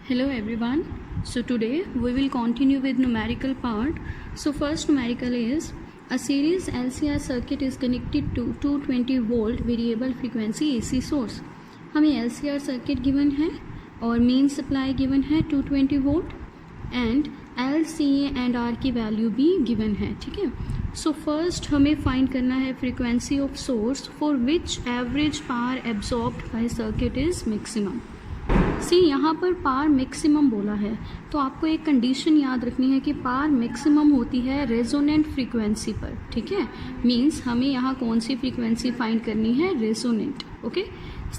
Hello everyone. So today we will continue with numerical part. So first numerical is a series LCR circuit is connected to 220 volt variable frequency AC source. हमें LCR circuit given है और main supply given है 220 volt and L, C and R की value भी given है. ठीक है. So first हमें find करना है frequency of source for which average power absorbed by circuit is maximum. सी यहाँ पर पावर मैक्सिमम बोला है तो आपको एक कंडीशन याद रखनी है कि पावर मैक्सिमम होती है रेजोनेंट फ्रीक्वेंसी पर. ठीक है, मींस हमें यहाँ कौन सी फ्रीक्वेंसी फाइंड करनी है, resonant. Okay.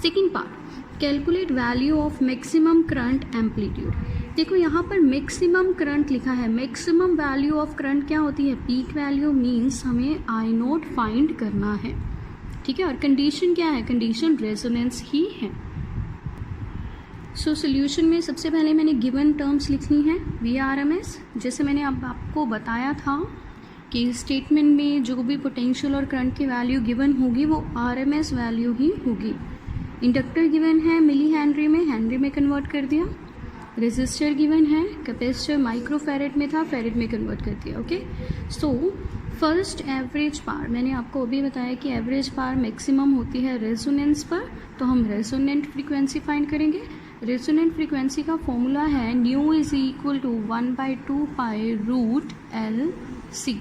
Second part, calculate value of maximum current amplitude. देखो यहाँ पर मैक्सिमम करंट लिखा है. मैक्सिमम वैल्यू ऑफ करंट क्या होती है, पीक वैल्यू. मींस हमें आई नोट फाइंड करना है. ठीक है, और कंडीशन क्या है, कंडीशन रेजोनेंस ही है. सो सोल्यूशन में सबसे पहले मैंने गिवन टर्म्स लिखनी है VRMS. जैसे मैंने अब आपको बताया था कि स्टेटमेंट में जो भी पोटेंशियल और करंट की वैल्यू गिवन होगी वो RMS वैल्यू ही होगी. इंडक्टर गिवन है मिली हेनरी में कन्वर्ट कर दिया. रेजिस्टर गिवन है, कैपेसिटर माइक्रो फैरेड में था, फैरेड में कन्वर्ट कर दिया. Okay. So first average power, मैंने आपको अभी बताया कि एवरेज पावर मैक्सिमम होती है रेजोनेंस पर, तो हम रेजोनेंट फ्रीक्वेंसी फाइंड करेंगे. रेजोनेंट फ्रीक्वेंसी का फॉर्मूला है nu is equal to 1/2 pi root L C.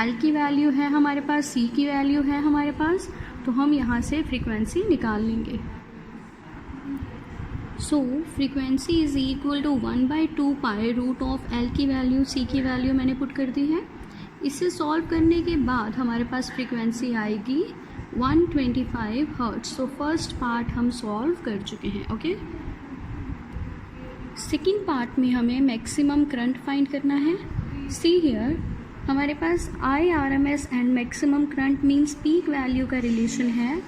L की वैल्यू है हमारे पास, सी की वैल्यू है हमारे पास, तो हम यहाँ से फ्रीक्वेंसी निकाल लेंगे. So frequency is equal to 1/2 pi root of L की वैल्यू, सी की वैल्यू मैंने पुट कर दी है. इसे सॉल्व करने के बाद हमारे पास फ्रीक्वेंसी आएगी 125 हर्ट्ज. सो फर्स्ट पार्ट हम सॉल्व कर चुके हैं. ओके. सेकेंड पार्ट में हमें मैक्सिमम करंट फाइंड करना है. सी हियर हमारे पास IRMS and maximum current means peak value का रिलेशन है.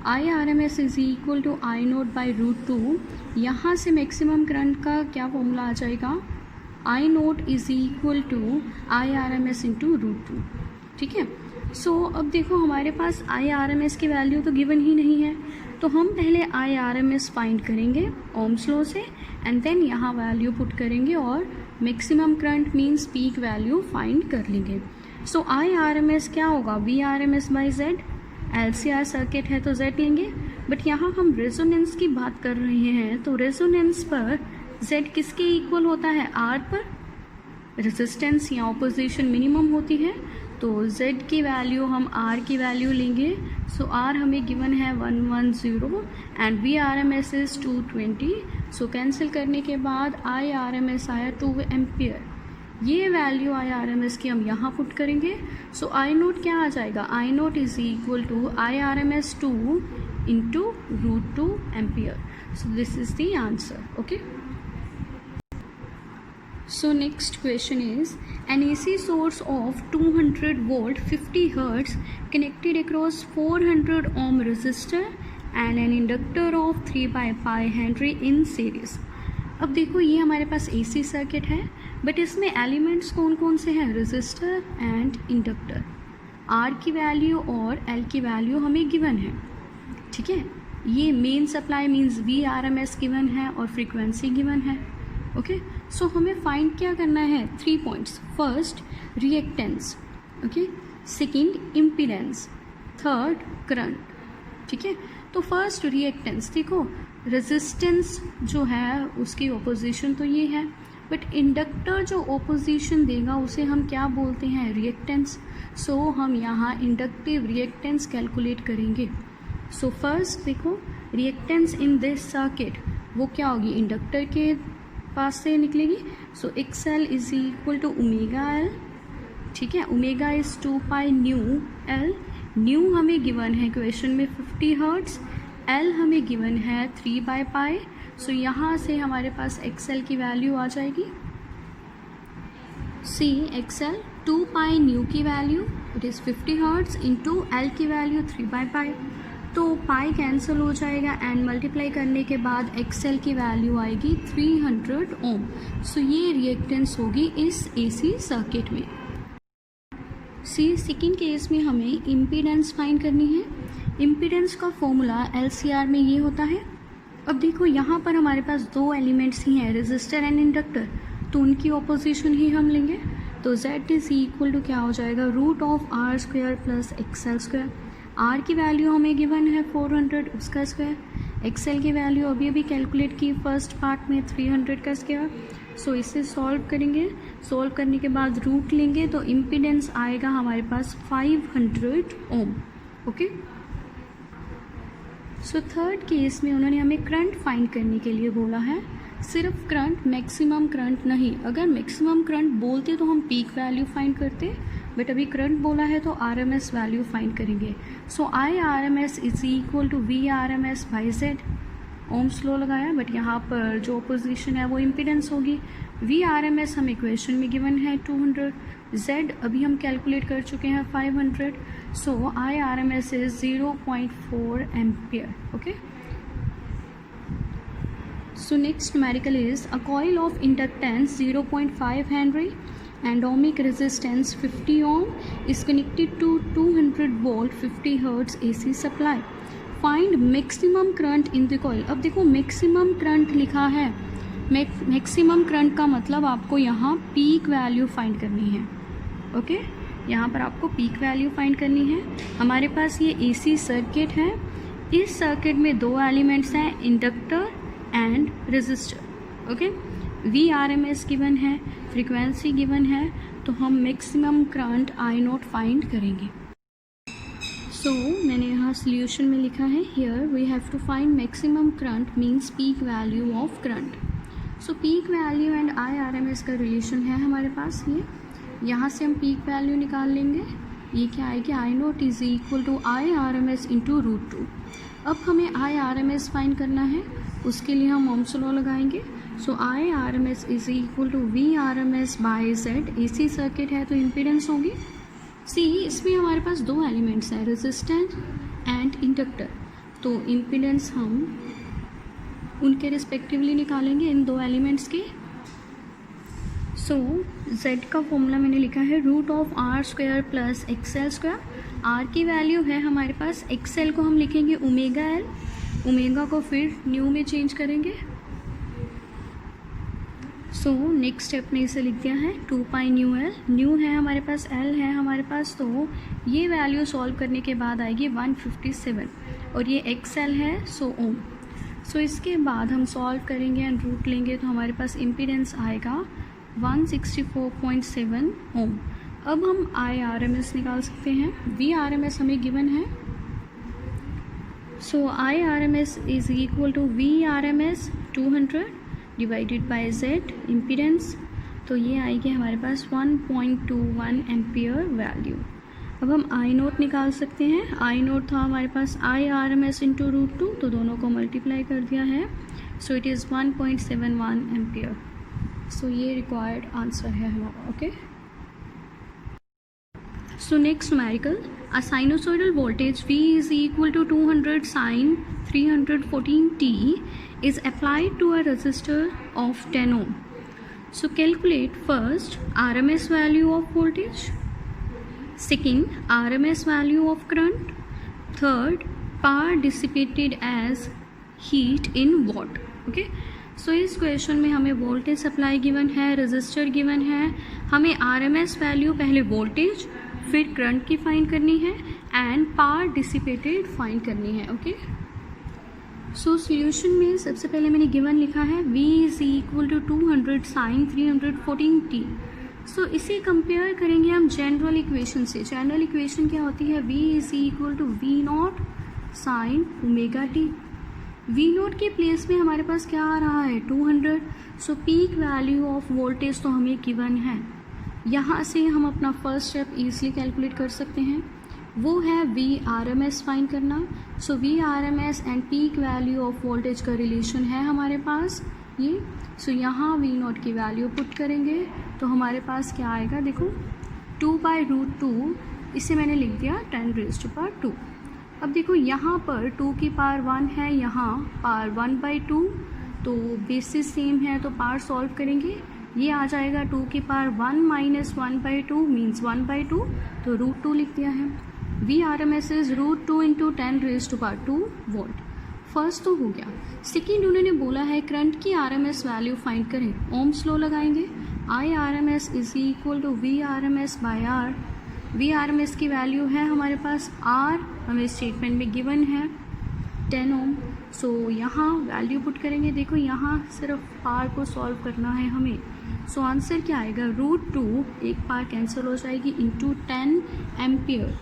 IRMS is equal to I naught by root 2. यहाँ से मैक्सिमम करंट का क्या फॉर्मूला आ जाएगा, I naught is equal to IRMS into root 2. ठीक है. सो अब देखो हमारे पास IRMS की वैल्यू तो गिवन ही नहीं है, तो हम पहले IRMS फाइंड करेंगे ओम्स लॉ से एंड देन यहाँ वैल्यू पुट करेंगे और maximum current means peak value find कर लेंगे. सो IRMS क्या होगा, VRMS by Z. LCR circuit है तो Z लेंगे, बट यहाँ हम रेजोनेंस की बात कर रहे हैं तो रेजोनेंस पर Z किसके इक्वल होता है, R पर. रेजिस्टेंस या ऑपोजिशन मिनिमम होती है तो Z की वैल्यू हम R की वैल्यू लेंगे. सो R हमें गिवन है 110 and VRMS is 220. So cancel करने के बाद IRMS आया 2 एम्पियर. ये वैल्यू IRMS की हम यहाँ पुट करेंगे. सो आई नोट क्या आ जाएगा, I naught is equal to IRMS 2 into root 2 ampere. So this is the answer. Okay. So next question is an AC source of 200 volt 50 hertz connected across 400 ohm resistor and an inductor of 3/pi Henry in series. अब देखो ये हमारे पास AC circuit है but इसमें elements कौन कौन से हैं, रेजिस्टर एंड इंडक्टर. R की वैल्यू और L की वैल्यू हमें गिवन है. ठीक है. ये main supply means VRMS given है और फ्रीक्वेंसी गिवन है. ओके. सो हमें फाइंड क्या करना है, 3 points. First reactance, okay. Second impedance, third current. ठीक है. तो फर्स्ट रिएक्टेंस, देखो रेजिस्टेंस जो है उसकी ओपोजिशन तो ये है, बट इंडक्टर जो ओपोजिशन देगा उसे हम क्या बोलते हैं, रिएक्टेंस. सो हम यहाँ इंडक्टिव रिएक्टेंस कैलकुलेट करेंगे. सो फर्स्ट देखो रिएक्टेंस इन दिस सर्किट वो क्या होगी, इंडक्टर के पास से निकलेगी. So XL is equal to omega L. ठीक है. Omega is 2 pi nu L. Nu हमें गिवन है क्वेश्चन में 50 हर्ट्ज, L हमें गिवन है 3/pi. सो यहाँ से हमारे पास XL की वैल्यू आ जाएगी. सी XL 2 पाई न्यू की value it is 50 hertz into L की वैल्यू 3/pi. तो पाई कैंसिल हो जाएगा एंड मल्टीप्लाई करने के बाद XL की वैल्यू आएगी 300 ओम. सो ये रिएक्टेंस होगी इस AC सर्किट में. सेकेंड केस में हमें इम्पीडेंस फाइंड करनी है. इम्पीडेंस का फॉर्मूला LCR में ये होता है अब देखो यहाँ पर हमारे पास दो एलिमेंट्स ही हैं, रेजिस्टर एंड इंडक्टर, तो उनकी ऑपोजिशन ही हम लेंगे। तो Z इज इक्वल टू क्या हो जाएगा, root of R square plus XL square. R की वैल्यू हमें गिवन है 400, उसका स्क्वायर। एक्सएल की वैल्यू अभी अभी कैलकुलेट की फर्स्ट पार्ट में 300 का स्क्वायर। सो इसे सॉल्व करेंगे, सॉल्व करने के बाद रूट लेंगे तो इम्पीडेंस आएगा हमारे पास 500 ओम। ओके, सो थर्ड केस में उन्होंने हमें करंट फाइंड करने के लिए बोला है, सिर्फ करंट, मैक्सिमम करंट नहीं। अगर मैक्सिमम करंट बोलते तो हम पीक वैल्यू फाइंड करते, बट अभी करंट बोला है तो आरएमएस वैल्यू फाइंड करेंगे। So I R M S is equal to V R M S by Z. Ohm's law लगाया, बट यहाँ पर जो पोजीशन है वो इम्पीडेंस होगी। वी आर एम एस हम इक्वेशन में गिवन है 200, जेड अभी हम कैलकुलेट कर चुके हैं 500। So I R M S is 0.4 ampere. Okay, so next numerical is a coil of inductance 0.5 Henry and ohmic resistance 50 ohm is connected to 200 volt 50 hertz AC supply. Find maximum current in the coil. अब देखो maximum current लिखा है, maximum current का मतलब आपको यहाँ peak value find करनी है। ओके, यहाँ पर आपको पीक वैल्यू फाइंड करनी है। हमारे पास ये AC सर्किट है, इस सर्किट में दो एलिमेंट्स हैं, inductor and resistor. Okay, V R M S given है, फ्रीक्वेंसी गिवन है, तो हम maximum current I naught find करेंगे। सो मैंने यहाँ सोल्यूशन में लिखा है, here we have to find maximum current means peak value of current. So peak value and I R M S का रिलेशन है हमारे पास, ये यहाँ से हम पीक वैल्यू निकाल लेंगे। ये क्या आएगी, I naught is equal to I R M S into root 2। अब हमें I R M S find करना है, उसके लिए हम ओम्स लॉ लगाएंगे। So I R M S is equal to V R M S by Z. AC circuit है तो इम्पीडेंस होगी। सी, इसमें हमारे पास दो एलिमेंट्स हैं, रेजिस्टेंस एंड इंडक्टर, तो इम्पीडेंस हम उनके रिस्पेक्टिवली निकालेंगे, इन दो एलिमेंट्स के। सो Z का फॉर्मूला मैंने लिखा है root of R square plus XL square. R की वैल्यू है हमारे पास, एक्सएल को हम लिखेंगे ओमेगा एल, ओमेगा को फिर न्यू में चेंज करेंगे। सो नेक्स्ट स्टेप ने इसे लिख दिया है 2 पाई न्यू एल। न्यू है हमारे पास, एल है हमारे पास, तो ये वैल्यू सॉल्व करने के बाद आएगी 157 और ये एक्सएल है, सो ओम। सो इसके बाद हम सॉल्व करेंगे एंड रूट लेंगे तो हमारे पास इम्पीडेंस आएगा 164.7 ओम। अब हम आई आर एम एस निकाल सकते हैं। वी आर एम एस हमें गिवन है, so I R M S is equal to V R M S 200 divided by Z impedance, तो ये आएगी हमारे पास 1.21 एम्पियर वैल्यू। अब हम आई नोट निकाल सकते हैं। आई नोट था हमारे पास I R M S into root 2, तो दोनों को मल्टीप्लाई कर दिया है, so it is 1.71 ampere. So ये रिक्वायर्ड आंसर है हमारा। Okay, so next numerical, a sinusoidal voltage V is equal to 200 sin 314t is applied to a resistor of 10 ohm. So calculate first RMS value of voltage, second RMS value of current, third power dissipated as heat in watt. Okay, सो इस question में हमें voltage supply given है, resistor given है, हमें RMS value पहले voltage फिर current की find करनी है एंड पावर डिसिपेटेड फाइंड करनी है। ओके, सो सॉल्यूशन में सबसे पहले मैंने गिवन लिखा है V is equal to 200 sine 314t। So इसे कंपेयर करेंगे हम जनरल इक्वेशन से। जनरल इक्वेशन क्या होती है, V is equal to V naught sine omega t. V naught के प्लेस में हमारे पास क्या आ रहा है 200। So peak value of voltage तो हमें गिवन है, यहाँ से हम अपना फर्स्ट स्टेप ईजिली कैलकुलेट कर सकते हैं, वो है V R M S find करना। So V R M S and peak value of voltage का रिलेशन है हमारे पास ये। सो यहाँ वी नोट की वैल्यू पुट करेंगे तो हमारे पास क्या आएगा, देखो 2/√2, इसे मैंने लिख दिया 10⁻²। अब देखो यहाँ पर 2 की पावर 1 है, यहाँ पावर 1/2, तो बेसिस सेम है तो पावर सॉल्व करेंगे, ये आ जाएगा 2 की पावर 1 माइनस 1/2 मीन्स 1/2, तो √2 लिख दिया है। V R M S is √2 into 10⁻² volt. First तो हो गया। सेकेंड उन्होंने बोला है करंट की RMS वैल्यू फाइंड करें। ओम्स लॉ लगाएंगे, IRMS is equal to VRMS by R। VRMS की वैल्यू है हमारे पास R, हमें स्टेटमेंट में गिवन है 10 ओम। सो यहाँ वैल्यू पुट करेंगे। देखो यहाँ सिर्फ पार को सॉल्व करना है हमें। सो आंसर क्या आएगा, √2, एक पार कैंसिल हो जाएगी, इंटू 10 एम्पियर।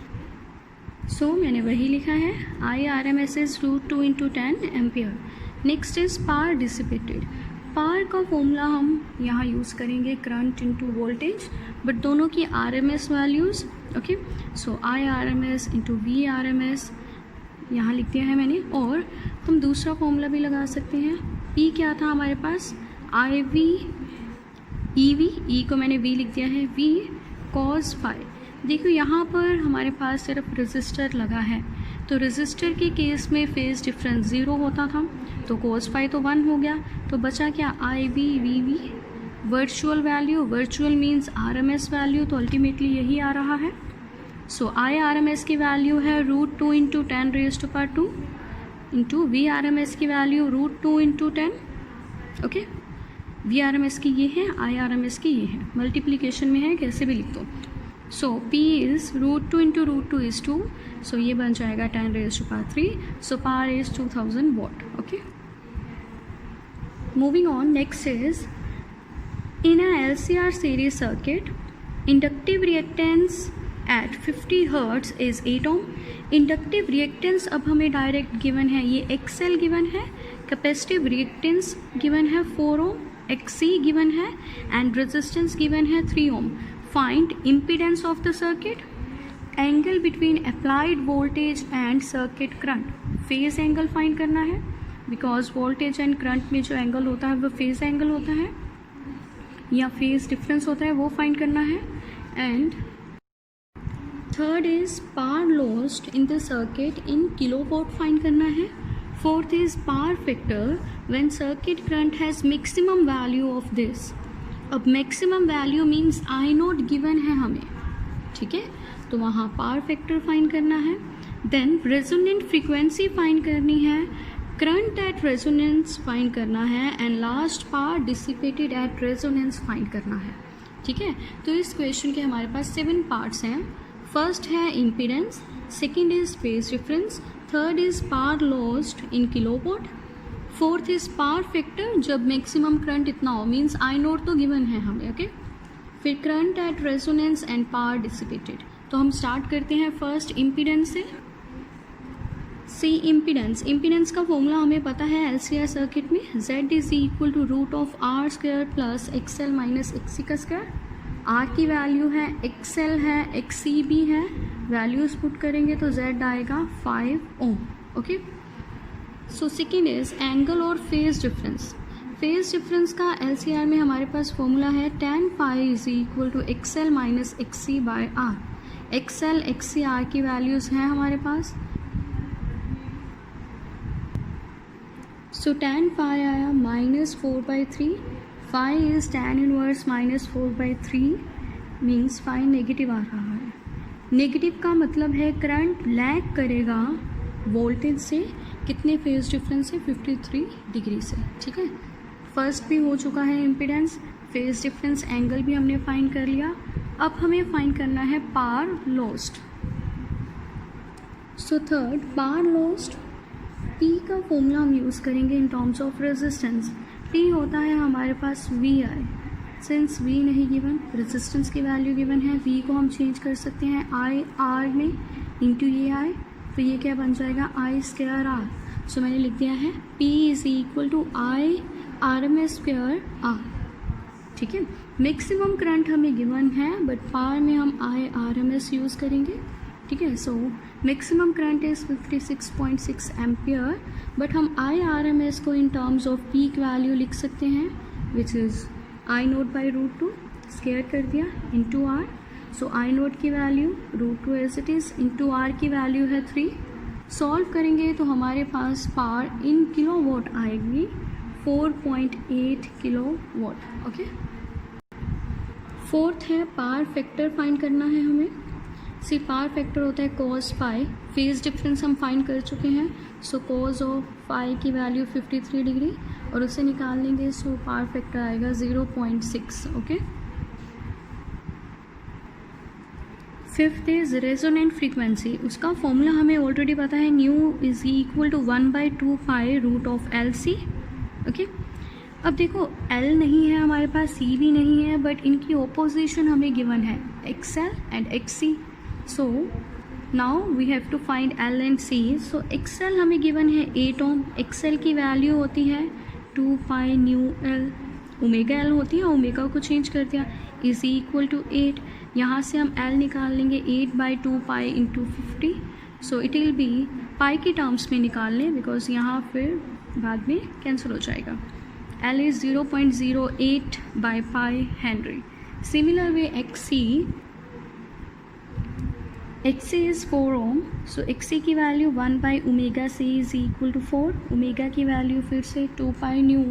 सो मैंने वही लिखा है, IRMS is √2 into 10 ampere. Next is power dissipated. Power का फॉर्मूला हम यहाँ यूज़ करेंगे करंट इंटू वोल्टेज, बट दोनों की RMS वैल्यूज़। ओके, सो IRMS इंटू VRMS यहाँ लिख दिया है मैंने। और हम दूसरा फॉर्मूला भी लगा सकते हैं। P क्या था हमारे पास, IV EV, E को मैंने V लिख दिया है, V cos phi। देखो यहाँ पर हमारे पास सिर्फ रजिस्टर लगा है, तो रजिस्टर के केस में फेज डिफरेंस 0 होता था, तो cos phi तो 1 हो गया, तो बचा क्या IV VV। Virtual value, virtual means RMS value, तो अल्टीमेटली यही आ रहा है। सो IRMS की वैल्यू है √2 into 10 raise to power 2 into VRMS की वैल्यू √2 इंटू 10। ओके, VRMS की ये है, IRMS की ये है, मल्टीप्लिकेशन में है, कैसे भी लिख दो। सो P is √2 into √2 is 2, so ये बन जाएगा 10 raise to power 3, so power is 2000 watt. Okay, moving on, next is in a LCR series circuit, inductive reactance at 50 hertz is 8 ohm. Inductive reactance अब हमें डायरेक्ट गिवन है, ये XL given है, capacitive reactance given है 4 ohm, XC given है, and resistance given है 3 ओम। Find impedance of the circuit, angle between applied voltage and circuit current. Phase angle find करना है, बिकॉज वोल्टेज एंड करंट में जो एंगल होता है वो फेज एंगल होता है या फेज डिफरेंस होता है, वो फाइंड करना है। And third is power lost in the circuit in kilowatt find करना है। Fourth is power factor when circuit current has maximum value of this. अब maximum value means I0 given है हमें, ठीक है, तो वहाँ पावर फैक्टर फाइंड करना है। देन रेजोनेंट फ्रीक्वेंसी फाइंड करनी है, करंट एट रेजोनेंस फाइंड करना है, and last power dissipated at resonance find करना है। ठीक है, तो इस क्वेश्चन के हमारे पास 7 पार्ट्स हैं। फर्स्ट है impedance, second is phase difference, third is power lost in kilowatt, fourth is power factor जब मैक्सिमम करंट इतना हो, मीन्स I0 तो गिवन है हमें। ओके, फिर current at resonance and power dissipated. तो हम स्टार्ट करते हैं फर्स्ट इम्पीडेंस से। सी इम्पीडेंस, इम्पीडेंस का फॉर्मूला हमें पता है LCR सर्किट में, Z is equal to √R² plus XL minus XC का स्क्वायर। R की वैल्यू है, XL है, XC भी है, वैल्यूज पुट करेंगे तो Z आएगा 5 ohm. Okay, so second is angle और फेज डिफरेंस। फेज डिफरेंस का LCR में हमारे पास फॉर्मूला है tan phi is equal to XL minus XC by R। XL XC R की वैल्यूज हैं हमारे पास, सो tan phi आया -4/3, phi इज tan inverse -4/3, means phi negative आ रहा है। नेगेटिव का मतलब है करंट लैग करेगा वोल्टेज से, कितने फेज डिफरेंस से, 53 डिग्री से। ठीक है, फर्स्ट भी हो चुका है इम्पीडेंस, फेज डिफरेंस, एंगल भी हमने फाइंड कर लिया। अब हमें फाइंड करना है power lost. So third, power lost, P का फॉर्मूला हम यूज़ करेंगे इन टर्म्स ऑफ रेजिस्टेंस। P होता है हमारे पास VI, सिंस V नहीं गिवन, रेजिस्टेंस की वैल्यू गिवन है, V को हम चेंज कर सकते हैं IR में इंटू ये I, तो ये क्या बन जाएगा I²R। सो मैंने लिख दिया है P is equal to IRMS² R। ठीक है, मैक्सिमम करंट हमें गिवन है, बट पावर में हम IRMS यूज़ करेंगे। ठीक है, so maximum current is 56.6 ampere, but हम IRMS को in terms of peak value लिख सकते हैं, विच इज़ I0/√2 स्क्वायर कर दिया इंटू R। सो I0 की value √2 as it is, into R की वैल्यू है 3। सॉल्व करेंगे तो हमारे पास पावर इन किलोवॉट आएगी 4.8 किलोवॉट। ओके, फोर्थ है पावर फैक्टर फाइंड करना है हमें। सी पावर फैक्टर होता है कॉस पाई, फेज डिफरेंस हम फाइंड कर चुके हैं, सो कॉस ऑफ पाई की वैल्यू 53 डिग्री और उसे निकाल लेंगे, सो पावर फैक्टर आएगा 0.6. Okay. Fifth is resonant frequency. उसका फॉर्मूला हमें ऑलरेडी पता है, nu is equal to 1/2 pi root of LC. Okay. अब देखो L नहीं है हमारे पास, C भी नहीं है, बट इनकी ऑपोजिशन हमें गिवन है XL and XC. So now we have to find L and C. So XL हमें गिवन है 8 ओम. XL की वैल्यू होती है 2 pi nu L. Omega L होती है, ओमेगा को चेंज कर दिया, इज इक्वल टू 8. यहाँ से हम L निकाल लेंगे 8/2 pi into 50. So it will be pi की टर्म्स में निकाल लें बिकॉज यहाँ फिर बाद में कैंसिल हो जाएगा. L is 0.08 by pi Henry. Similar way XC is 4 ohm. So XC की value 1 by omega C is equal to 4. Omega की वैल्यू फिर से 2 pi nu.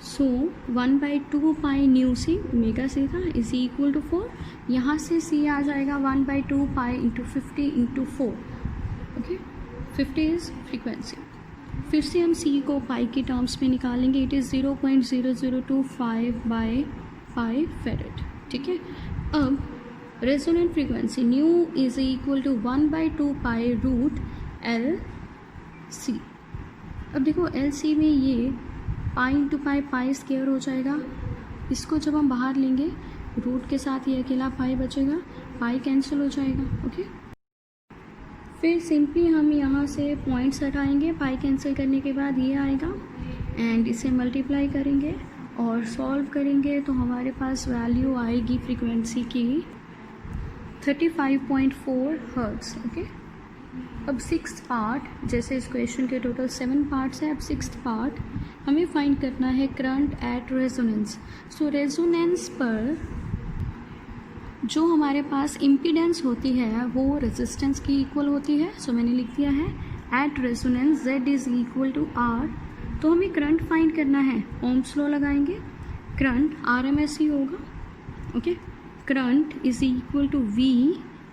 So 1/2 pi nu C, omega C था, is equal to 4. यहाँ से C आ जाएगा 1/2 pi into 50 into 4. Okay, 50 is frequency. फिर से हम C को पाई की टर्म्स में निकालेंगे. It is 0.0025 by pi farad. ठीक है. अब resonant frequency nu is equal to 1/2 pi root LC. अब देखो LC में ये pi into pi, pi square हो जाएगा. इसको जब हम बाहर लेंगे रूट के साथ ये अकेला पाई बचेगा, पाई कैंसिल हो जाएगा. ओके. फिर सिंपली हम यहाँ से पॉइंट्स हटाएंगे, पाई कैंसिल करने के बाद ये आएगा एंड इसे मल्टीप्लाई करेंगे और सॉल्व करेंगे तो हमारे पास वैल्यू आएगी फ्रीक्वेंसी की 35.4 हर्ट्ज़. ओके. अब सिक्स्थ पार्ट, जैसे इस क्वेश्चन के टोटल 7 पार्ट्स हैं, अब सिक्स्थ पार्ट हमें फाइंड करना है current at resonance. So resonance पर जो हमारे पास इम्पीडेंस होती है वो रेजिस्टेंस की इक्वल होती है. सो मैंने लिख दिया है at resonance Z is equal to R. तो हमें करंट फाइंड करना है, ओम्स लॉ लगाएंगे, करंट RMS ही होगा. ओके. Current is equal to V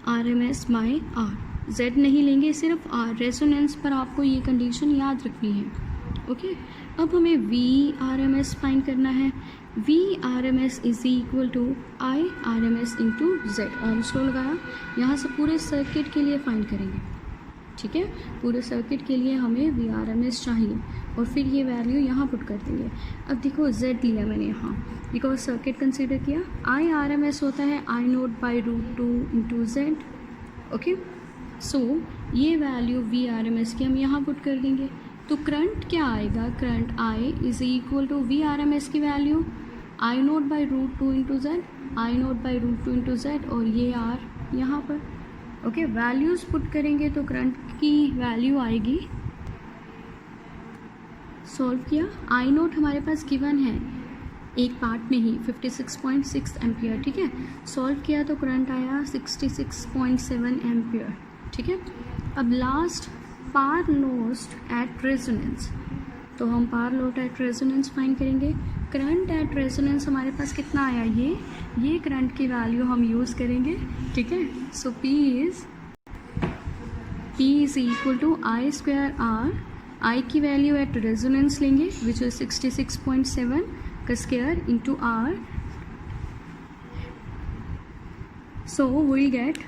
RMS by R. Z नहीं लेंगे, सिर्फ R. रेजोनेंस पर आपको ये कंडीशन याद रखनी है. ओके. अब हमें V RMS फाइंड करना है. V RMS is equal to I RMS into Z. Ohm's law लगाया. यहाँ से पूरे सर्किट के लिए फाइंड करेंगे. ठीक है. पूरे सर्किट के लिए हमें V RMS चाहिए और फिर ये वैल्यू यहाँ पुट कर देंगे. अब देखो Z लिया मैंने यहाँ बिकॉज सर्किट कंसीडर किया. I RMS होता है I0 by √2 into Z. Okay. So ये वैल्यू V RMS की हम यहाँ पुट कर देंगे. तो करंट क्या आएगा, current I is equal to V RMS की value I0 by √2 into Z, I0 by √2 into Z और ये R यहाँ पर. ओके. वैल्यूज़ पुट करेंगे तो करंट की वैल्यू आएगी, सॉल्व किया, I0 हमारे पास गिवन है एक पार्ट में ही 56.6 एम्पियर. ठीक है. सॉल्व किया तो करंट आया 66.7 एम्पियर. ठीक है. अब last power lost at resonance, तो हम power loss at resonance find करेंगे. करंट एट रेजोनेंस हमारे पास कितना आया, ये करंट की वैल्यू हम यूज़ करेंगे. ठीक है. So P is equal to I square R. I की वैल्यू एट रेजोनेंस लेंगे विच इज 66.7 का square into R. So we get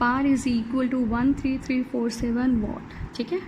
power is equal to 13347 watt. ठीक है.